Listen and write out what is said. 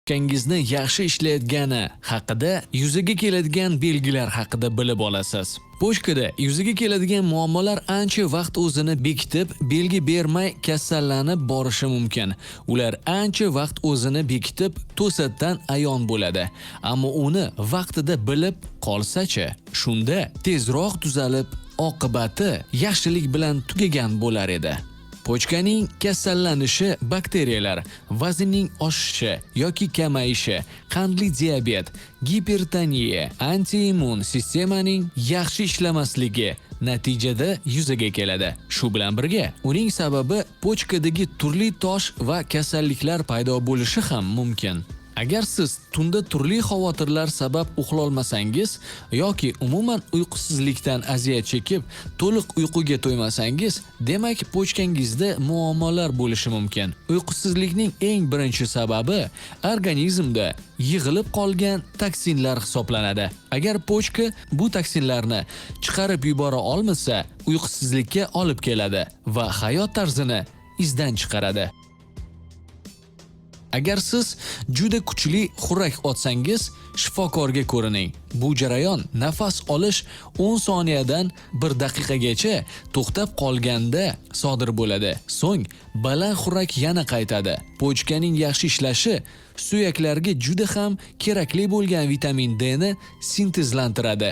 Pochkangizni yaxshi ishlayotgani haqida yuzaga keladigan belgilar haqida bilib olasiz. Pochkada yuzaga keladigan muammolar ancha vaqt o'zini bekitib, belgi bermay kasallanib borishi mumkin. Ular ancha vaqt o'zini bekitib, to'satdan ayon bo'ladi. Ammo uni vaqtida bilib qolsa-chi, shunda tezroq tuzalib, oqibati yaxshilik bilan tugagan bo'lar edi. Pochkaning kasallanishi bakteriyalar, vaznning oshishi yoki kamayishi, qandli diabet, gipertoniya, antiimmun sistemaning yaxshi ishlamasligi natijada yuzaga keladi. Shu bilan birga, uning sababi pochkadagi turli tosh va kasalliklar paydo bo'lishi ham mumkin. Agar siz tunda turli xavotirlar sabab uxlolmasangiz yoki umuman uyqusizlikdan aziyat chekib, to'liq uyquga to'ymasangiz, demak pochkangizda muammolar bo'lishi mumkin. Uyqusizlikning eng birinchi sababi organizmda yig'ilib qolgan toksinlar hisoblanadi. Agar pochka bu toksinlarni chiqarib yubora olmasa, uyqusizlikka olib keladi va hayot tarzini izdan chiqaradi. Agar siz juda kuchli xurrak otsangiz, shifokorga ko'rining. Bu jarayon nafas olish 10 soniyadan 1 daqiqagacha to'xtab qolganda sodir bo'ladi. So'ng baland xurrak yana qaytadi. Pochkaning yaxshi ishlashi suyaklarga juda ham kerakli bo'lgan vitamin D ni sintezlantiradi.